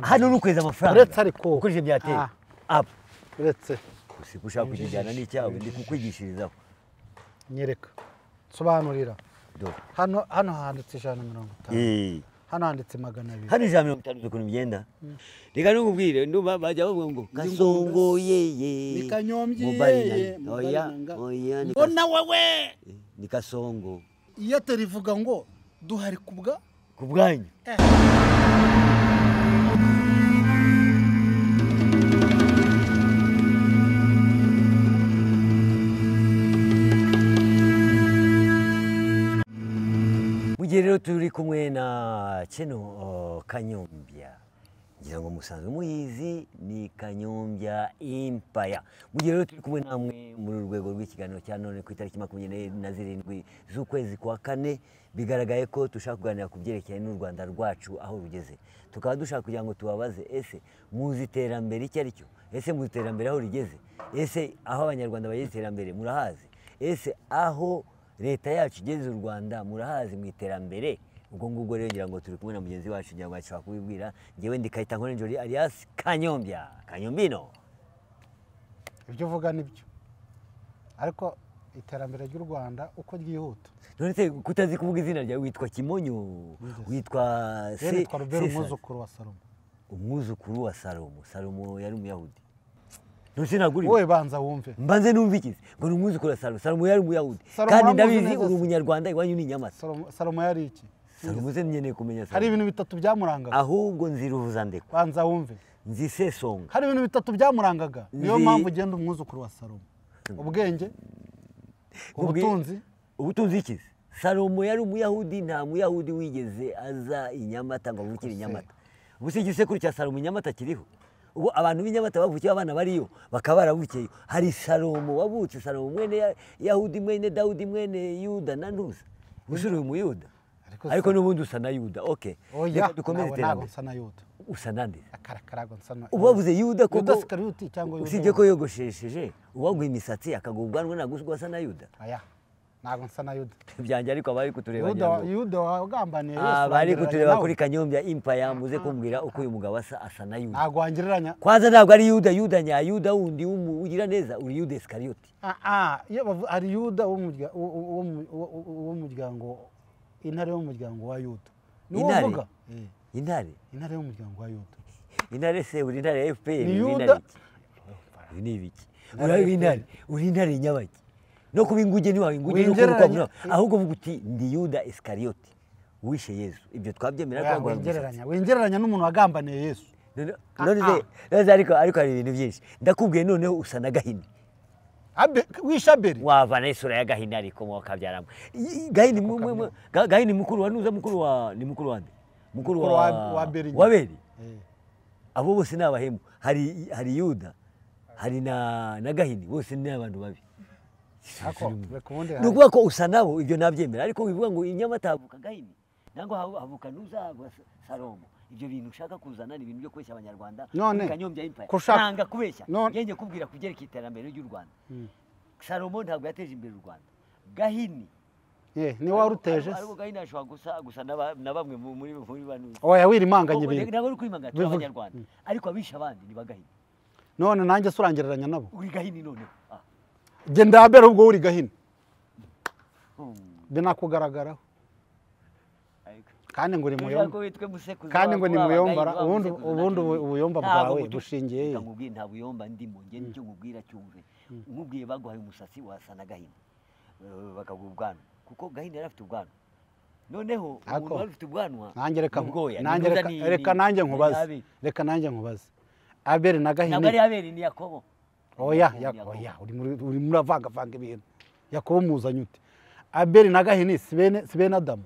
hano nukweza amafaranga uretse ariko ukoresheje byateye up uretse gushaka kujyana n'icyawe ndi kukwigishirizaho nyereka sobanurira hano handitse 150 hano handitse 200 hano 150 ukuntu bigenda reka nukubwire ndumva bajya bavuga ngo gasongo yeye nikanyombye oya mbona wewe ni kasongo iyo terivuga ngo duhari kubwanyu rero turi kumwe na kino Kanyombya ngira ngo musanzwe muyizi ni Kanyombya Empire rero turi kumwe namwe muri urwego rw'ikiganiro cya none ku itariki 27 z'ukwezi kwa kane bigaragaye ko dushaka kuganira ku byerekeye n'u Rwanda rwacu aho rugeze tukaba dushaka kugira ngo tubabaze ese muzi iterambere icyo ari cyo ese muzi iterambere aho rigeze ese aho abanyarwanda bageze iterambere murahazi ese aho leta yacu igeze u Rwanda murahazi mu iterambere ubwo ngubwo rero ngira ngo turi kumwe na mugenzi wacu ngira ngo ashaka kubibwira ngewe ndi Kayita Nkorenjori alias Kanyombya Kanyombino ibyo uvuga nibyo ariko iterambere ry'u Rwanda uko ryihuta none se kutazi kuvuga izina ryawe witwa Kimonyo witwa umwuzukuru wa Salomo umwuzukuru wa Salomo yari umuyahudi ntusinaguri wowe banza wumve mbanze numvikize ngo numwuzukuru wa Salomo yari umuyahudi kandi ndabizi uri umunyarwanda iwanyu ni Nyamata Salomo yari iki Salomo se nyeneye kumenya hari ibintu bitatu byamurangaga ahubwo nziruvuza ndeko banza wumve nzi Sesonga hari ibintu bitatu byamurangaga niyo mpamvu ugenda umwuzukuru wa Salomo ubwenge ubutunzi ikize Salomo yari umuyahudi nta muyahudi wigeze aza inyamata ngo avukire inyamata ubuse igisekuru cya Salomo inyamata kiriho ubu abantu b'inyamata bavukiye abana bariyo bakaba baravukiye hari Salomo wabutse Salomo mwene Yahudi mwene Dawudi mwene Yuda na Ntuza usuri umuyuda ariko nubundi usa na Yuda okay reka dukomeze terambere usa na Yuda usa nande akarakarago usa na ubavuze Yuda ko Yuda Iskariyoti cyangwa Yuda usibye ko yogoshesheje uwagwa imisatsi akagubwanwa naguswa asa na Yuda aya nago nsa na Yuda byanjye ariko abari kutureba Yuda wagambaniye Yesu abari kutureba kuri Kanyombya Empire muze kumbwira uko uyu mugabo asa na Yuda nago wangereranya kwanza ntabwo ari Yuda nya Yuda wundi ugira neza uri Yuda Iskariyoti ari Yuda w'umuryango intare y'umuryango wa Yuda ni wovuga intare y'umuryango wa Yuda intare se uri intare ya FPR ni Yuda ni ibiki uri intare nyabaki no kubinguge ni wawe inguge no ahubwo vuga uti ndi Yuda Iskariyoti wishe Yesu ibyo twabyemera ko wengereranya n'umuntu wagambaniye Yesu none ariko hari ibintu byinshi ndakubwiye noneho usa na Gahini wishabere wavana isura ya Gahini ariko mo kabyaramo Gahini mukuru wa Nuza mukuru wa ni mukuru wande mukuru wa Beri abo bose nabahemu hari Yuda hari na Gahini bose ni abantu babi nukuvuga ko usa nabo ibyo nabyemera ariko bivuga ngo inyamata havuka Gahini nangwa havuka Nuza Salomo ibyo bintu ushaka kuzana ni ibintu byo kweshya abanyarwanda Kanyombya Empire nanga kubeshya ngenge kubwira kugereka iterambere ry'u Rwanda Salomo ntabwo yateje imbere u Rwanda Gahini ni waruteje ariko Gahini ashobora gusa na bamwe muri banu oya wirimanganye ibintu ntabwo uri kwimanga abanyarwanda ariko abisha abandi ni bagahini none nanjye surangereranya nabo uri Gahini none genda abere ubwo uri Gahini binakugaragaraho kandi ngo uri muyomba kandi ngo ni muyombara ubundi ubuyomba bwawe bushingiye ntamubwiye nta buyomba ndimo nge nicyo nkubwira cyumve nkubwiye baguhaye umusatsi wasa na Gahini bakaguha ubwanwa kuko Gahini yari afite ubwanwa noneho umuntu wari ufite ubwanwa reka nanjye nkubaze Abeli na Gahini ntabwo ari Abeli ni Yakobo oya uri muravanga ibintu Yakobo muzanye ute Abeli na Gahini si bene Adamu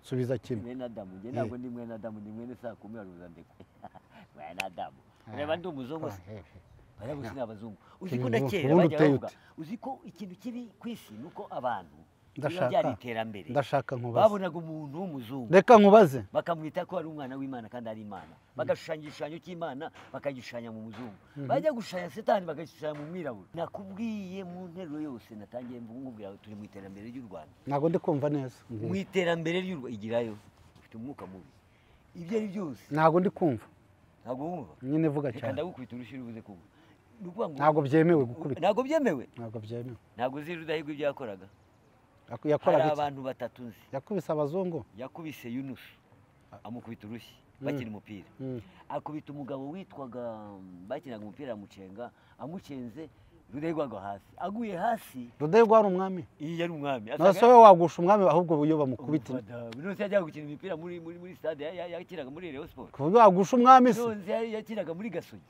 subiza kimwe mwene Adamu nge ntabwo ndi mwene Adamu ni mwene Sakumi aruza ndeko mwene Adamu reba ndi umuzungu baya gusi n'abazungu uziko ndakera bajya bavuga uziko ikintu kibi kwisi nuko abantu ndashaka nkubaze babonaga umuntu w'umuzungu reka nkubaze bakamwita ko ari umwana w'Imana kandi ari Imana bagashushanya igishushanyo cy'Imana bakagishanya mu muzungu bajya gushanya Satani bagashusanya mu mwirabura nakubwiye mu nteruro yose natangiye ngubwira turi mu iterambere ry'u Rwanda nago ndi kumva neza mu iterambere ry'u Rwanda igirayo ufite umwuka mubi ibyo ari byose ntabwo ndi kumva ntabwo wumva nyine vuga reka cyane ndagukubita urushyi urubuze kumva ni ukuvuga ngo ntabwo byemewe gukubita ntabwo byemewe ntabwo byemewe ntabwo uzi Rudahigwa ibyo yakoraga hari yakoraga iki abantu batatu nzi yakubise abazungu yakubise Yunus amukubita urushyi bakina umupira akubita umugabo witwaga bakinaga umupira amucenga amucenze Rudahigwa agwa hasi aguye hasi Rudahigwa ari umwami iyi yari umwami nase we wagusha umwami ahubwo iyo bamukubita none yajyaga gukina imipira muri stade yakinaga muri Rayon Sport ku buryo wagusha umwami se none yakinaga muri Gasogi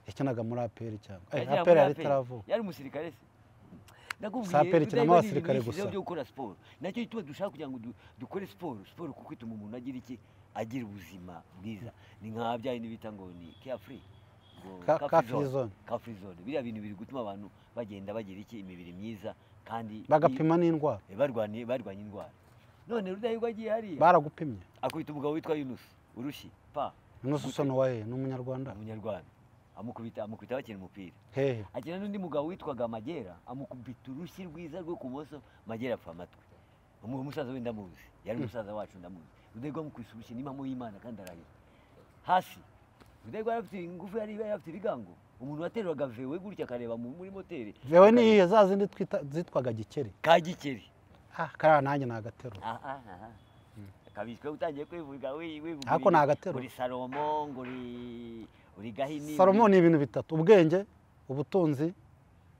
yakinaga muri APR cyangwa Yakinaga APR muri yari APR. itaravuka yari umusirikare se Saperi kinamo abasirikare gusa. byo gukora siporo nacyo gituma dushaka kugira ngo dukore siporo kuko ituma umuntu agira iki agira ubuzima bwiza ni nka bya bindi bita ngo ni carefree free zone free zone biriya bintu biri gutuma abantu bagenda bagira iki imibiri myiza kandi bagapima n'indwara barwanya indwara none Rudahigwa agiye hariya baragupimye akubita umugabo witwa Yunus urushyi pa Yunus usono wahe ni umunyarwanda amukubita bakina umupira hehe akina n'undi mugabo witwaga Magera amukubita urushyi rwiza rwo ku moso Magera apfa amatwi umusaza we ndamuzi yari umusaza wacu ndamuzi Rudahigwa amukubise urushyi n'impamo y'Imana kandi arahira hasi Rudahigwa yari afite ingufu yari afite ibigango umuntu wateruraga vewe gutya akareba muri moteri vewe ni iyihe za zindi zitwaga gikeri ka gikeri kariya nanjye ni agatero kabiswe utangiye kwivuga wivuga ariko ni agatero uri Salomo ngo uri Gahini Salomo ni ibintu bitatu ubwenge ubutunzi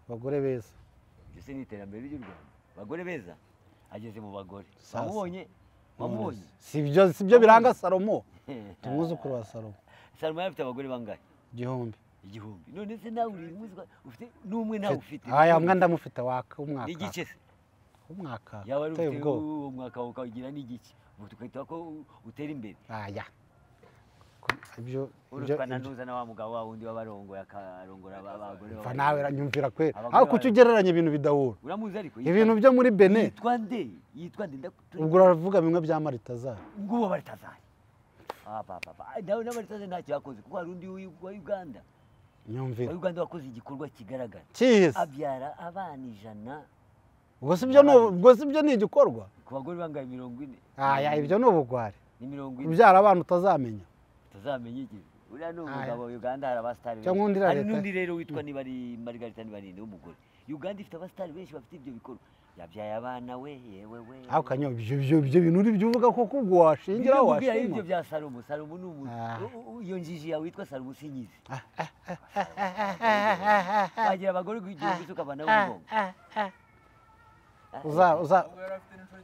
abagore beza byose ni iterambere ry'u Rwanda abagore beza ageze mu bagore wamubonye sibyo biranga Salomo tumwuzukuru wa Salomo Salomo afite abagore bangahe igihumbi none se nawe uri ufite n'umwe nawe ufite aya mwa ndamufite umwaka igice se umwaka yaba ari ufite umwaka ukagira n'igice tukahita ko utera imbere aya ibyo urutwananuza na wa mugabo wa wundi w'abarongoye akarongora abagore baba nawe ranyumvira kwera aho kuki ugereranya ibintu bidahura uramuzi ariko ibintu byo muri Benin yitwa nde ubwo uravuga bimwe bya Maritazari ngubo Maritazari nawe na Maritazari ntacyo yakoze kuko hari undi wa Uganda nyumvira wa Uganda wakoze igikorwa kigaragara cyihese abyara abana 100 ubwo sibyo ni igikorwa ku bagore bangaye 40 aya ibyo ni ubugwari ni 40 ubyara abana utazamenya iki uriya ni umugabo Uganda hari abasitari hari n'undi rero witwa niba ari Margarita Nibarinde w'umugore Uganda ifite abasitari benshi bafite ibyo bikorwa yabyaye abana we yewe aho kanyo ibyo bintu uri byuvuga ko kubwo washingira washingira ibyo bya Salomo ni umuntu iyo njiji yawe witwa Salomo sinyizi bagira abagore igihugu ukabana w'ubwongo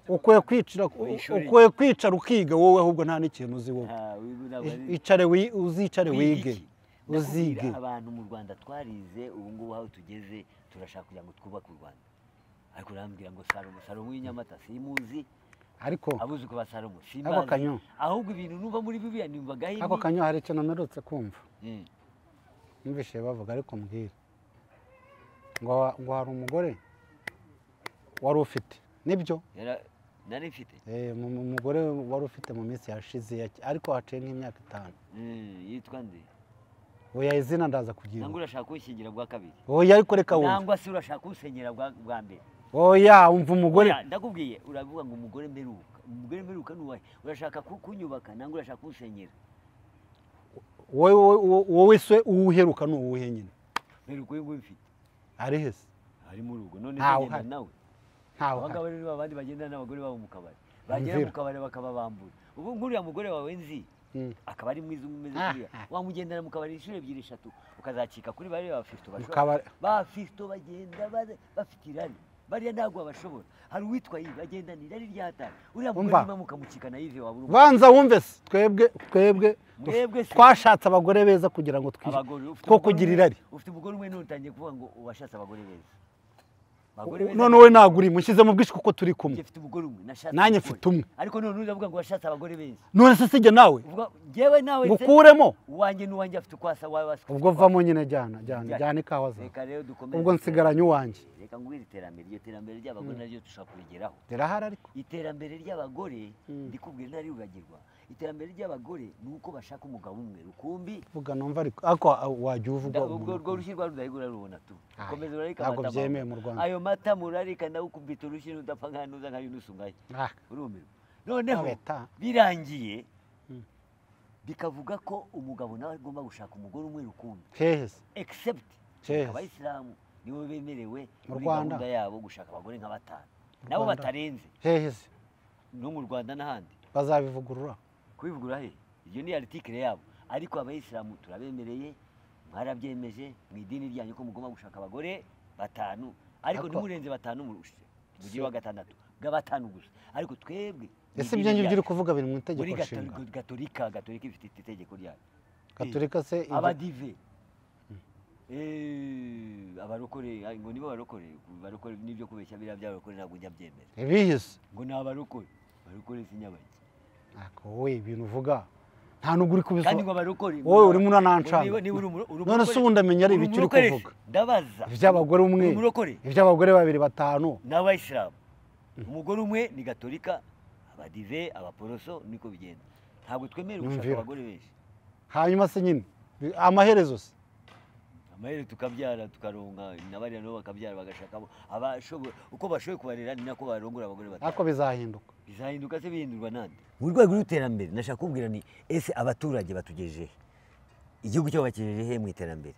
ukwiye kwicara ukiga wowe ahubwo nta n'ikintu uzi wowe uzicare wige uzige abantu mu Rwanda twarize ubu ngubu aho tugeze turashaka kugira ngo twubake u Rwanda ariko urambwira ngo Salomo w'inyamata simuzi ariko abuze ko ba Salomo simbazi ahubwo ibintu numva muri Bibiliya nimva Gahini ako kanyo hari ikintu mperutse kumva numvise bavuga ariko mbwira ngo hari umugore wari ufite nibyo nari mfite umugore wari ufite mu minsi yashize ariko haciye nk'imyaka 5 yitwa nde oya izina ndaza kugira nangura urashaka kunshingira bwa kabiri oya ariko reka wumva nangwa se urashaka kunsenyera bwa mbere oya umva umugore ndakubwiye uravuga ngo umugore mperuka nuwahe urashaka kunyubaka nangura urashaka kunsenyera wowe se uwuheruka ni uwuhe nyine mperuka uyu nguyu mfite ari hese ari mu rugo none ngenda nawe ntawe abagabo rero abandi bagenda n'abagore babo mu kabari bagera mu kabari bakababambura ubu nkuriya mugore wawe nzi akaba ari mwiza umeze kuriya wamugendana mu kabari 2 3 ukazacika kuri bari ba Fisto bashobora ba Fisto bagenda bafite irari bariya ntabwo bashobora hari uwitwa Yive agendana irari ryata uriya mugore niba mukamukikana Yive wabura banza wumve twebwe twashatse abagore beza kugira ngo two kugira irari ufite umugore umwe n'utangiye kuvuga ngo washatse abagore beza none wowe naguri mushyize mu bwishyu kuko turi kumwe mfite umugore umwe nanjye mfite umwe ariko none uravuga ngo washatse abagore beza none se sije nawe ngewe nawe ngukuremo uwanjye n'uwanjye afite kwasa wawe wasa ubwo vamo nyine jyana ikawa za ubwo nsigaranye uwanjye reka ngwira iterambere ry'abagore naryo dushaka kurigeraho rirahari ariko iterambere ry'abagore ndikubwira ntari uragirwa iterambere ry'abagore nuko bashaka umugabo umwe rukumbi vuga numva ariko wajya uvuga ubwo rushyi rwa Rudahigwa rubona tu komeza urarika ntabwo byemeye mu Rwanda ayo mata murarika ndawukubita urushyi udapfa nkanuza nka Yunus ngaye urumirwa noneho birangiye bikavuga ko umugabo nawe agomba gushaka umugore umwe rukumbi hehe se except Hehe. abayisilamu nibo bemerewe Mu muri Rwanda? gahunda yabo gushaka abagore nka batanu Mu nabo Rwanda? batarenze hehe se no mu Rwanda n'ahandi bazabivugurura kubivugura he iyo ni article yabo ariko abayisilamu turabemereye mwarabyemeje mu idini ryanyu ko mugomba gushaka abagore batanu ariko Ariko- ntimurenze batanu mugire wa gatandatu bwa batanu gusa ariko twebwe mu ese idini ibyo ngibyo uri ryacu, kuvuga biri mu muri itegeko nshinga gatolika ifite itegeko ryayo gatolika se ibyo- abadive abarokore ngo nibo barokore n'ibyo kubeshya biriya by'abarokore ntabwo njya byemera ibihise ngo ni abarokore sinyabaki ako wowe ibintu uvuga nta nubwo uri kandi ngo kubisobanura abarokore wowe urimo urananshanga niba uri none se ubundi amenya ari ibiki uri kuvuga ndabaza iby'abagore umwe uri umurokore iby'abagore babiri batanu n'abayisilamu umugore umwe ni gatolika abadive abaporoso niko bigenda ntabwo twemerewe gushaka Nyumvira. abagore benshi hanyuma se nyine amaherezo se amahera tukabyara tukaronka n'abariya nabo bakabyara bagashakamo abashoboye uko bashoboye kubarera ni nako barongora abagore batanu ariko bizahinduka bizahinduka se bihindurwa nande mu rwego rw'iterambere nashaka kubwira ni ese abaturage batugejeje igihugu cyabo bakigejeje mu iterambere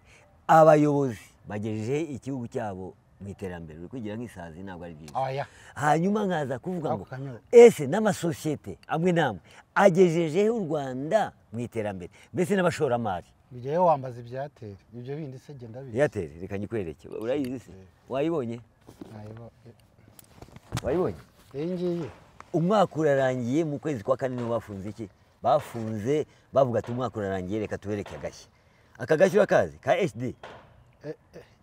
abayobozi bagejeje igihugu cyabo mu iterambere uri kwigira nk'isazi ntabwo ari byiza oya hanyuma nkaza kuvuga ngo Ako kanyoro. ese n'amasosiyete amwe n'amwe agejejeho u Rwanda mu iterambere mbese n'abashoramari bigiye wambaza ibyateri ibyo bindi se genda bizi Airtel reka nyikwereke urayizi se wayibonye wayibonye iyi ngiyi umwaka urarangiye mu kwezi kwa kane niho bafunze iki bafunze bavuga ati umwaka urarangiye reka tubereke agashya aka gashya urakazi ka HD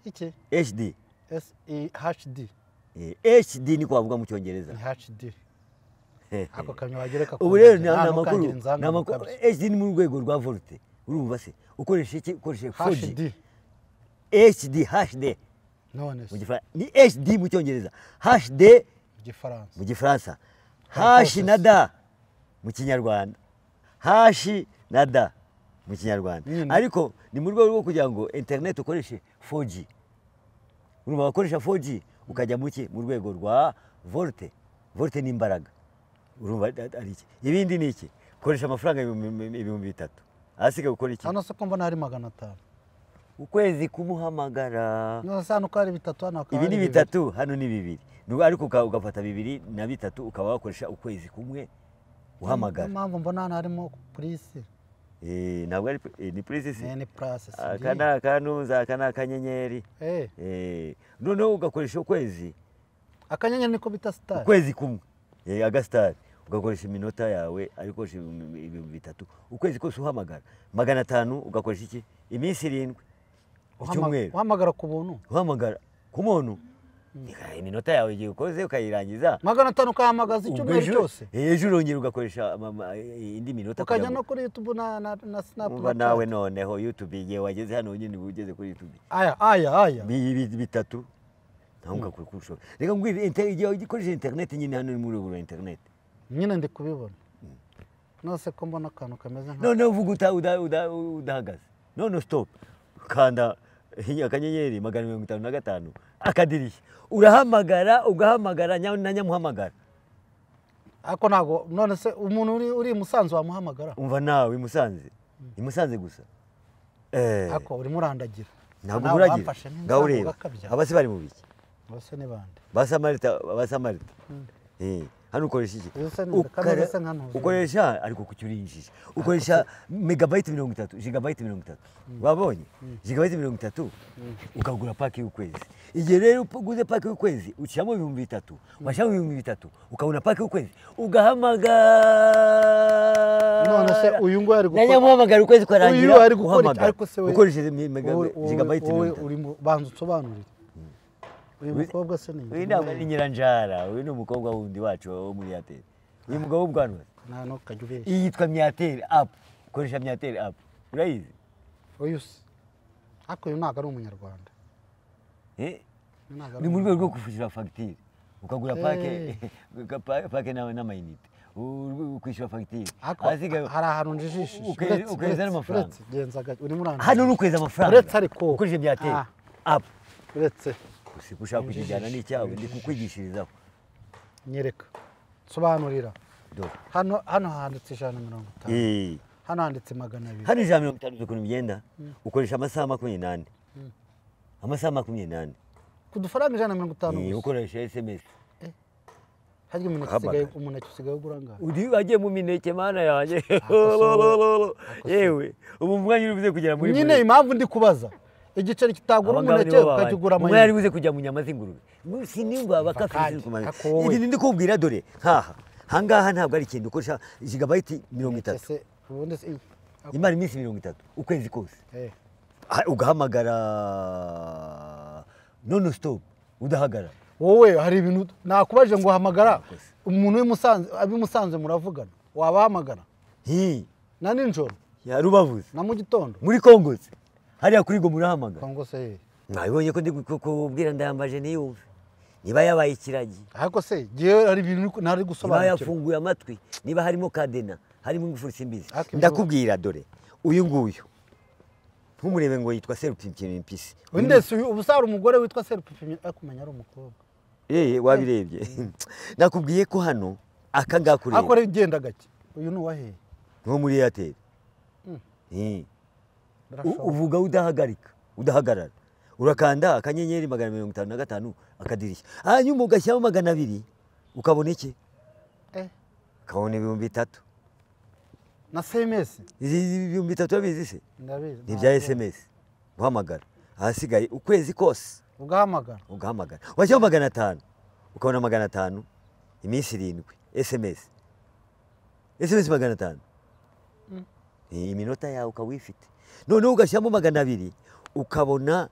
iki HD HD HD niko bavuga mu cyongereza ni HD ako kamyo wagereka ubu rero ni amakuru HD ni mu rwego rwa volte urumva se ukoresha iki ukoresha 4G HD none se ni HD mu cyongereza HD mu gifaransa hashi na da mu kinyarwanda hashi na da mu kinyarwanda ariko ni mu rwego rwo kugira ngo internet ukoreshe 4G urumva bakoresha 4G ukajya mu rwego rwa volte ni imbaraga urumva ari iki ibindi ni iki koresha amafaranga ibihumbi 3 asigaye gukora iki hano se ko mbona hari 500 ukwezi kumuhamagara none se hano ko hari 3 hano akaba ibi ni 3 hano ni 2 ariko ugafata 2 na 3 ukaba wakoresha ukwezi kumwe uhamagara mpamvu mbona hano harimo purisi ntabwo ari ni purisi se ni purasi aka ni akanuza aka ni akanyenyeri noneho ugakoresha ukwezi akanyenyeri niko bita sitari ukwezi kumwe agasitari ugakoresha iminota yawe ariko ibihumbi 3 ukwezi kose uhamagara 500 ugakoresha iki iminsi 7 icyumweru uhamagara ku buntu uhamagara ku muntu iminota yawe igihe ukoze ukayirangiza 500 ukahamagaza icyumweru cyose ejo urongera ugakoresha indi minota ukajya no kuri YouTube na Snapchat nawe noneho YouTube igihe wageze hano nyine ugeze kuri YouTube aya bitatu ntabwo kurusha reka ngwire igihe ugikoresha internet nyine hano muri ruguru internet nyine ndi kubibona nose ko mbona akantu kameze nka none uvuga udahagaze none stop kanda akanyenyeri 555 akadirishya ugahamagara na nyamuhamagara ako ntago none se umuntu uri Musanze wamuhamagara umva nawe imusanze gusa ako urimo urandagira ntabwo uragira ngaho ureba abasi bari mu biki bose ni bande basamarita hano ukoresha iki ukoresha ariko kucyurinjije ukoresha megabyte 30 gigabyte 30 wabonye gigabyte 30 ukagura paki y'ukwezi igihe rero uguze paki y'ukwezi uciyamo 3,000 washamo 3,000 ukabona paki y'ukwezi ugahamagara none se uyu ngo ari gukora nyamuhamagara ukwezi kwarangira ariko se ukoresheje gigabyte 30 uri banza usobanurire uyu mukobwa se ni uyu ntabwo ari Nyiranjara uyu ni umukobwa wundi wacu wo muri Airtel uyu mugabo w'ubwanwa nta no kajubesha iyi yitwa Myatel app ukoresha Myatel app urayizi uyu se ako uyu ntabwo ari umunyarwanda ni mu rwego rwo kwishyura fagitire ukagura pake n'amayinite ukwishyura fagitire hari ahantu njijishije ukweza n'amafaranga hano ni ukweza amafaranga ukoresha Myatel app uretse ushaka kukijyana n'icyawe ndi kukwigishirizaho nyereka sobanurira hano handitse 150 hano handitse 200 hano ijana 50 ukuntu bigenda ukoresha amasaha 28 amasaha 28 ku dufaranga 150 ukoresha SMS harya umuneke usigaye ugura ngaho uri wagiye mu mineke mana yanjye yewe ubu mwanya uruvuze kugera muri nyine impamvu ndi kubaza igiceri kitagura umuneke ukakigura amanyine mwari buze kujya mu nyama z'ingurube sinimba bakafite kumanya iki ndi kubwira dore haha hangaha ntabwo ari ikintu ukoresha gigabyte 30 imara iminsi 30 ukwezi kose ugahamagara non stop udahagara wowe hari ibintu nakubaje ngo hamagara umuntu w'Imusanze abimusanze muravugana wabahamagara na ninjoro ya Rubavuze na mu gitondo muri Kongo hariya kuri go murahamagara Kongo se mwabonye ko ndi kubwira ndayambaje niyumve niba yabaye ikiragi ariko se giye hari ibintu ntari gusobanukira niba yafunguye amatwi niba harimo kadena harimo ingufuri simbizi ndakubwira dore uyu nguyu ntumurebe ngo yitwa Serupimpimpisi windese ubusara umugore witwa Serupimpimpisi akumenya ari umukobwa wabirebye nakubwiye ko hano akanga kureba akore igenda gake uyu ni wahe nko muri Airtel uvuga udahagarara urakanda akanyenyeri 155 akadirishya hanyuma ugashyamo 200 ukabona iki kabone 3000 na SMS 3000 bizi se ndabizi ni bya SMS guhamagara ahasigaye ukwezi kose ugahamagara washyamo 500 ukabona 500 iminsi 7 SMS 500 iminota yawe ukawifite none ugashyamo 200 ukabona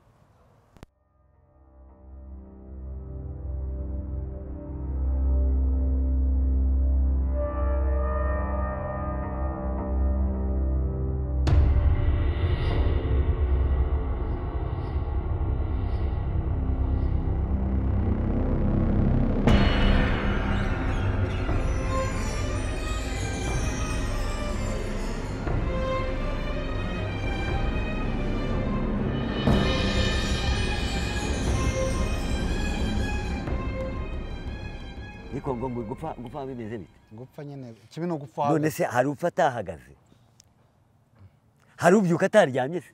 ngo gupfa bimeze bite gupfa nyene kibi no gupfa none se hari upfa atahagaze hari ubyuka ataryamye se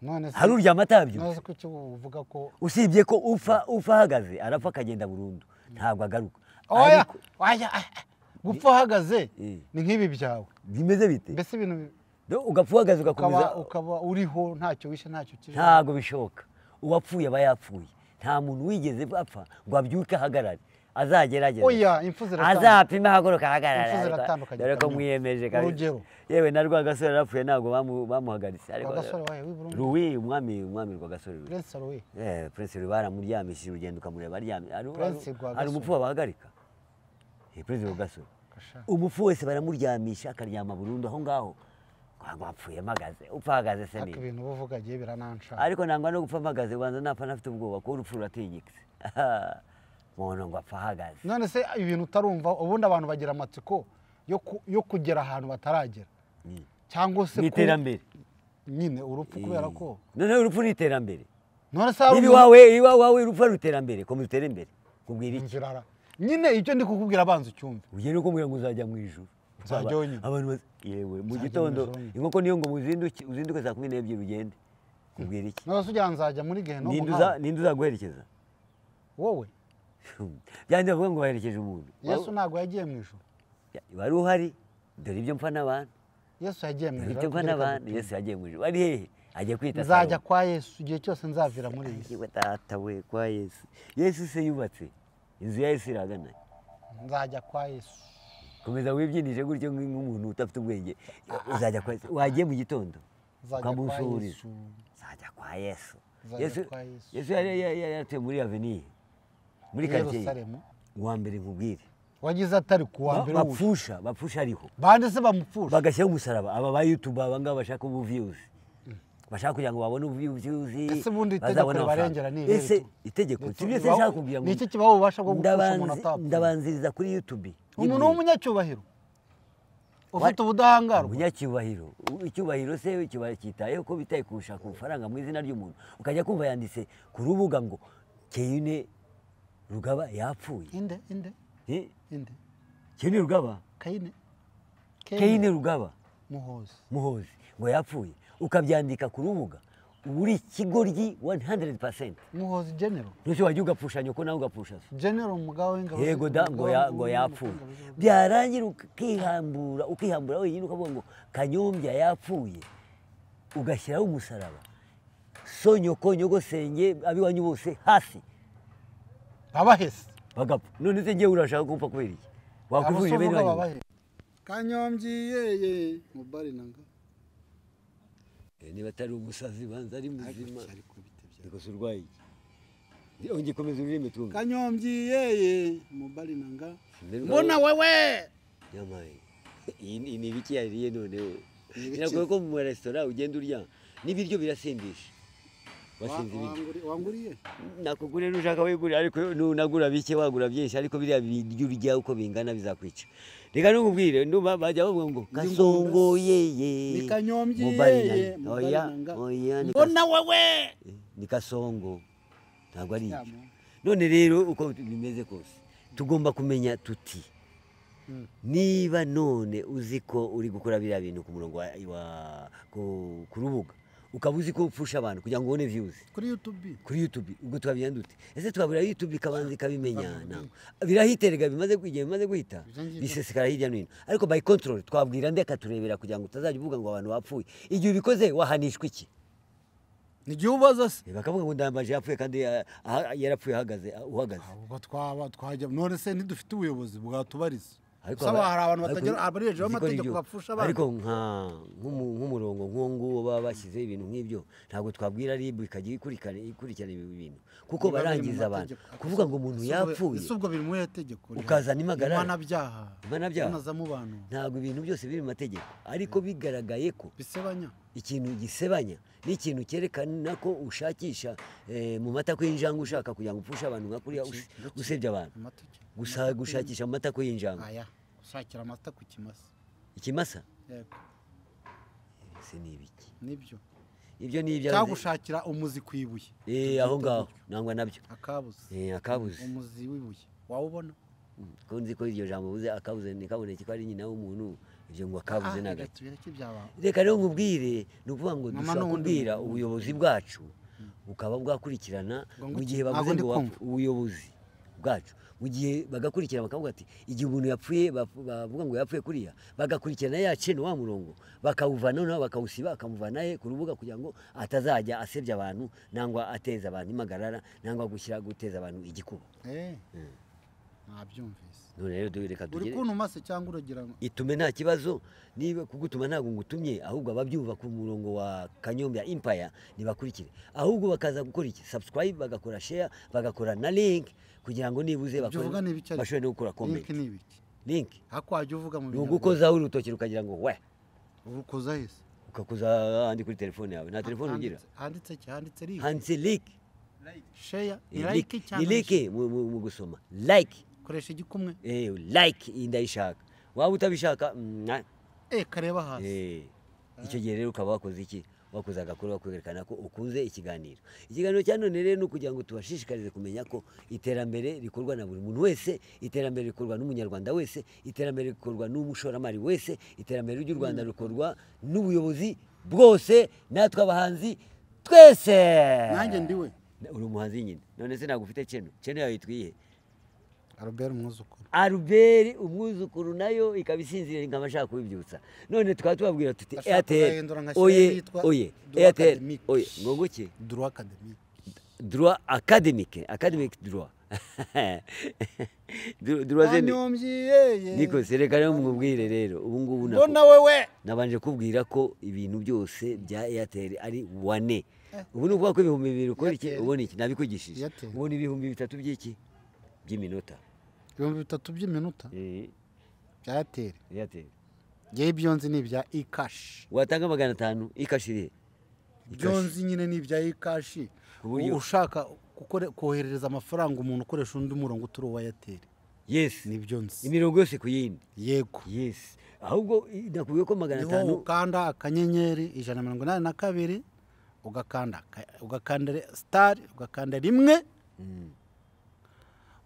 none se hari uryama atabyuka none se ko cyo uvuga ko usibye ko upfa ahagaze arapfa akagenda burundu ntabwo agaruka oya gupfa ahagaze ni nk'ibi byawe bimeze bite mbese ibintu ugapfa uhagaze ugakomeza ukaba uriho ntacyo wishe ntacyo kije ntabwo bishoka uwapfuye aba yapfuye nta muntu wigeze apfa ngo abyuke ahagarare azagerageza oya imfu azapima haguruka ahagarara dore ko mwiyemeje urugero yewe na Rwagasore arapfuye ntabwo bamuhagaritse ariko Louis umwami Rwagasore Prince Louis baramuryamishije urugendo ukamureba aryamye hari umupfu babahagarika Prince Rwagasore umupfu wese baramuryamisha akaryama burundu aho ngaho ngo apfuye mpagaze upfa ahagaze se niba ibintu uvuga giye birananca ariko nangwa no gupfa mpagaze ubanza napfa nafite ubwoba ko urupfu ruratigitse muntu ngo apfa ahagaze none se ibintu utarumva ubundi abantu bagira amatsiko yo kugera ahantu bataragera cyangwa se iterambere nyine urupfu kubera ko none urupfu ni iterambere none se iwawe urupfu ari iterambere ko mutere imbere kubwira iki nyine icyo ndi kukubwira abanza ucyumve ugende ukubwira ngo uzajya mu ijuru abantu yewe mu gitondo inkoko niyo ngo uzinduke saa 12 ugende kubwira iki nose ujya nzajya muri gehe no ninde uzaguherekeza wowe byandi bavuga ngo baherekeje umuntu Yesu ntago yagiye mu ijuru wari uhari dore ibyo mpfa n'abantu Yesu yagiye mu ijuru ibyo mpfa n'abantu Yesu yagiye mu ijuru ari hehe agiye kwita nzajya kwa Yesu igihe cyose nzavira muri iyi we tata we kwa Yesu se yubatse inzu ya Yesu iragana nzajya kwa Yesu komeza wibyinije gutyo nk'umuntu utafite ubwenge uzajya kwa wagiye mu gitondo ukamusuriza uzajya kwa Yesu Yesu yari muri avenue muri quartier wa mbere nkubwire wagize atari ku wa mbere bapfusha ariho bande se bamupfusha bagashyira umusaraba aba ba YouTube abanga bashaka ubu views bashaka kugira ngo babone ubu views ese bundi itegeko barengera ni ese itegeko sibyo se nshaka kugira ngo niki kibaho ubasha bwo gupfusha umuntu atapfa ndabanziriza kuri YouTube umuntu w'umunyacyubahiro ufite ubudahangarwa umunyacyubahiro icyubahiro se kiba kitayeho ko bitaye kushaka amafaranga mu izina ry'umuntu ukajya kumva yanditse ku rubuga ngo Keyune Rugaba yapfuye inde Keyune Rugaba Keine Rugaba Muhozi ngo yapfuye ukabyandika ku rubuga uri kigoryi 100%. Muhozi General Nose wajya ugapfusha nyoko nawe ugapfusha General umugabo w'ingabo yego da ngo yapfuye byarangira ukihambura wenyine ukavuga ngo Kanyombya yapfuye ugashyiraho umusaraba so nyoko nyogosenge abiwanyu bose hasi abahese bagapfa. None se ngiye urashaka kumpa kubera iki wakuvuje bene wanyu Kanyombya yeye mubari nanga niba atari umusazi banza ari muzima ariko surwaye onge komeza ururimi tunga Kanyombya yeye mubari nanga mbona wewe yamaye iyi ni biki yariye none niragoye ko mu restaurant ugenda urya n'ibiryo birasindisha wasinze ibiryo wanguriye nakugure nushaka wigure ariko nunagura bike wagura byinshi ariko biriya biryo urya uko bingana bizakwica. Reka nukubwire ndumva bajya bavuga ngo Kasongo yeye ni Kanyombya yeye oya mbona wewe ni Kasongo ntabwo ari ibyo. None rero uko bimeze kose tugomba kumenya tuti niba none uziko uri gukora biriya bintu ku murongo wa ku rubuga ukaba uzi ko upfusha abantu kugira ngo ubone views kuri YouTube ubwo twabyandute ese twabura YouTube kabanze kabimenyana birahiterega bimaze guhita bisesekara hirya no hino ariko by control twabwira ndeka turebera kugira ngo utazajya uvuga ngo abantu bapfuye igihe ubikoze wahanishwa iki nigihe ubaza se bakavuga ngo ndambaje yapfuye kandi yarapfuye uhagaze ubwo twajya none se ntidufite ubuyobozi bwatubariza saba hari abantu batagira abareje b'amategeko bapfusha abantu ariko nk'umurongo nk'uwo baba bashyize ibintu nk'ibyo ntabwo twabwira RIB ikajya ikurikirana ibi bintu kuko barangiza abantu kuvuga ngo umuntu yapfuye ubwo biri mu itegeko ukazana impagarara impanabyaha mu bantu ntabwo ibintu byose biri mu mategeko ariko bigaragaye ko bisebanya ikintu gisebanya ni ikintu cyerekana ko ushakisha mu matako y'injangwe ushaka kugira ngo upfushe abantu nka kuriya usebya abantu gushakisha amatako y'injangwe ushakira amata ku ikimasa yego ese ni ibiki nibyo ibyo ni ibya cyagushakira umuzi kwibuye aho ngaho nangwa nabyo akabuze umuzi wibuye wawubona ko nzi ko iryo jambo buze akabuze nikaboneke ko ari nyina w'umuntu ibyo ngo akabuze nagati reka rero nkubwire ni ukuvuga ngo dushaka kubwira ubuyobozi bwacu bukaba bwakurikirana mu gihe bavuze ngo ubuyobozi bwacu mu gihe bagakurikirana bakavuga ati igihe umuntu yapfuye bavuga ngo yapfuye kuriya bagakurikirana yace no wa murongo bakawuvana noneho bakawusiba akamuvanaye ku rubuga kugira ngo atazajya asebya abantu nangwa ateza abantu impagarara nangwa guteza abantu igikuba nabyumvise none rero reka tugere uri kuntu mase cyangwa uragira ngo itume nta kibazo niba kugutuma ntabwo ngutumye ahubwo ababyumva ku murongo wa Kanyombya Empire nibakurikire ahubwo bakaza gukora iki subscribe bagakora share bagakora na link kugira ngo nibuze bashobore no gukora comment link hakwajya uvuga mu bintu gukozaho urutoki rukagira ngo we urukoza hese ukakoza andi kuri telefone yawe na telefone ugira handitse link share ni like mu gusoma like koresha igikumwe like indayishaka waba utabishaka kareba hasi icyo gihe rero ukaba wakoze iki wakoze agakuru bakwerekana ko ukuze ikiganiro cya none rero kugira ngo tubashishikarize kumenya ko iterambere rikorwa na buri muntu wese iterambere rikorwa n'umunyarwanda wese iterambere rikorwa n'umushoramari wese iterambere ry'u Rwanda rikorwa n'ubuyobozi bwose natwe abahanzi twese nanjye ndiwe uri umuhanzi nyine none se ntabwo ufite cheno yawe yitwiye Albert umwuzukuru nayo ikabisinzira nkaba shaka kubibyutsa none tukaba tubabwira tuti Airtel Airtel ngoguki droit academique droit niko sereka rero mwubwire rero ubu ngubu nabanje kubwira ko ibintu byose bya Airtel ari wane ubu ni ukuvuga ko ibihumbi 2 ukora iki ubona iki nabikugishije ubona ibihumbi 3 by'iki by'iminota ibihumbi 3 by'iminota bya Airtel ngiye byonzi ni bya e-cash watanga 500 e-cash iri byonzi nyine ni bya e-cash ushaka koherereza amafaranga umuntu ukoresha undi murongo uturi wa Airtel yes ni byonzi imirongo yose ku yindi yego yes ahubwo nakubwiye ko 500 ukanda akanyenyeri 182 ugakanda star ugakanda rimwe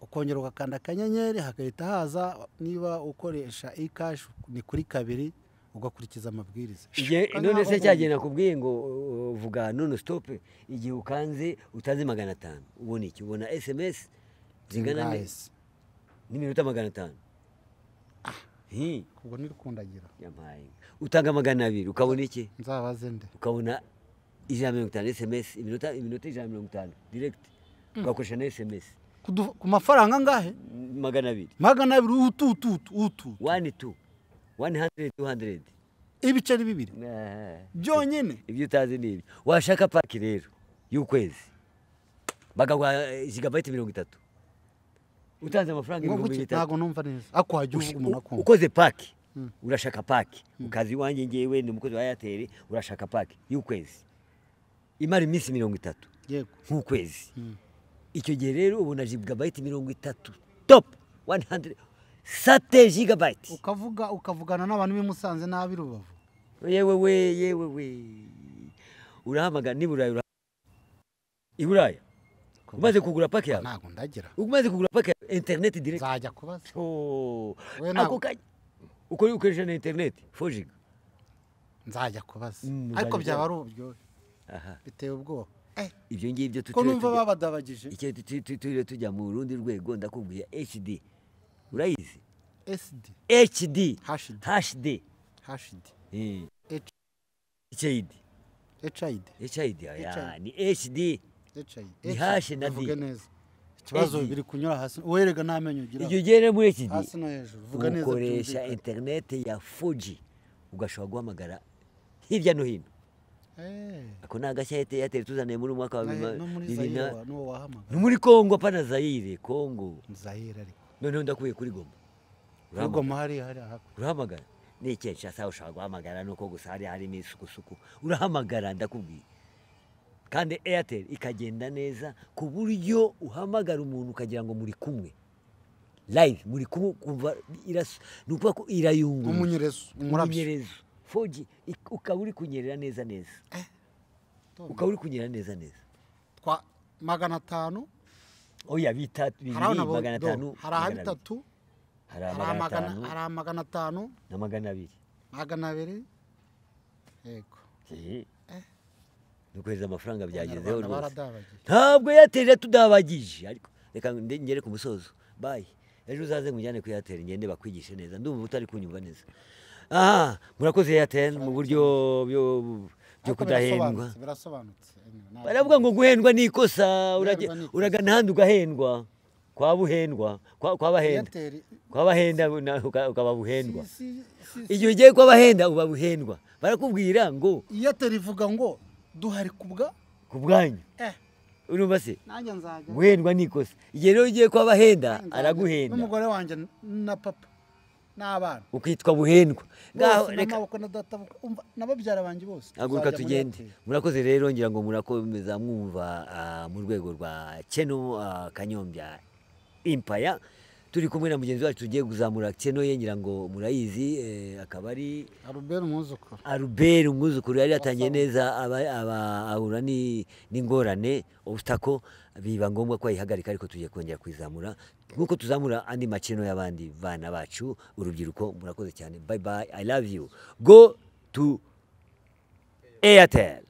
ukongera ugakanda akanyenyeri hagahita haza niba ukoresha e-cash ni kuri 2 ugakurikiza amabwiriza. None se cyagenda kubwiye ngo vuga none stop igihe ukanze utazi 500 ubona iki? Ubona SMS zingana n'iminota 500. Kubwo nirukundagira yampaye utanga 200 ukabona iki? Nzabaze nde ukabona 150 SMS iminota 150 direct ugakoresha na SMS ku mafaranga ngahe? 200 utu 1 200 200 ibiceri bibiri byonyine. Ibyo utazi nibi washaka paki rero y'ukwezi bagagwa gigabyte 30 utanze amafaranga 3000. Ntago numva neza akwaje umuntu akumva ukoze paki urashaka paki ukazi wanje ngewe ni umukozi wa Airtel urashaka paki y'ukwezi imara iminsi 30 yego nk'ukwezi. Icyo gihe rero ubona gigabyte 30 top 100 sate gigabyte ukavugana n'abantu b'imusanze n'abi Rubavu. yewe urahamagara nibura Iburaya umaze kugura pake yawe. Ntago ndagira umaze kugura pake internet direct zajya kubaza ako kanya ukoresha na internet 4G nzajya kubaza ariko byaba ari uburyo biteye ubwoba. Ibyo ngibyo ko numva babadabagije icyo tujya mu rundi rwego ndakubwiye HD urayizi HD HD ni HD ni hash na D. Ikibazo biri kunyura hasi werega namenye ugira iyo gere muri HD hasi no hejuru vuga neza ukoresha internet ya 4G ugashobora guhamagara hirya no hino. Ako nagashya Airtel tuzaniye muri mwaka wa 2000 no wahamagara no muri Kongo pana Zaire ariko none ndakuye kuri Goma Goma hari urahamagara n'ikesha sawa ushaka guhamagara nuko gusa hari imisukusuku urahamagara ndakubwiye. Kandi Airtel ikagenda neza ku buryo uhamagara umuntu ukagira ngo muri kumwe live muri kumva nuko ko irayungura umunyerezo 4G ukaburi kunyerera neza ukaburi kunyerera neza twa 500 oya bita 500 hari 3 hari 500 na 200 yego nukweza amafaranga byagezeho ntabwo Airtel tudabagije ariko reka ngere ku musozo bye ejo uzaze ngujyane ku Airtel ngende bakwigishe neza ndumva utari kunyumva neza. Murakoze Airtel mu buryo byo kudahendwa birasobanutse. Baravuga ngo guhendwa ni ikosa uragana handi ugahendwa kwabahenda ukababuhendwa. Igihe ugiye kwabahenda ubabuhendwa barakubwira ngo Airtel ivuga ngo duhari kubwanyu urumva se nanjye nzaga guhendwa ni ikosa. Igihe rero ugiye kwabahenda araguhenda n'umugore wanje na papa n'abana ukitwa buhendwa ngaho reka nababyara banje bose aguruka tugende. Murakoze rero ngira ngo murakomeza mwumva mu rwego rwa channel Kanyombya Empire turi kumwe na mugenzi wacu tugiye kuzamura channel ye ngira ngo murayizi akaba ari Albert umwuzukuru yari yatangiye neza ahura n'ingorane obstacle biba ngombwa ko ayihagarika ariko tugiye kongera kwizamura nkuko tuzamura andi machino y'abandi bana bacu urubyiruko. Murakoze cyane bye bye I love you go to Airtel.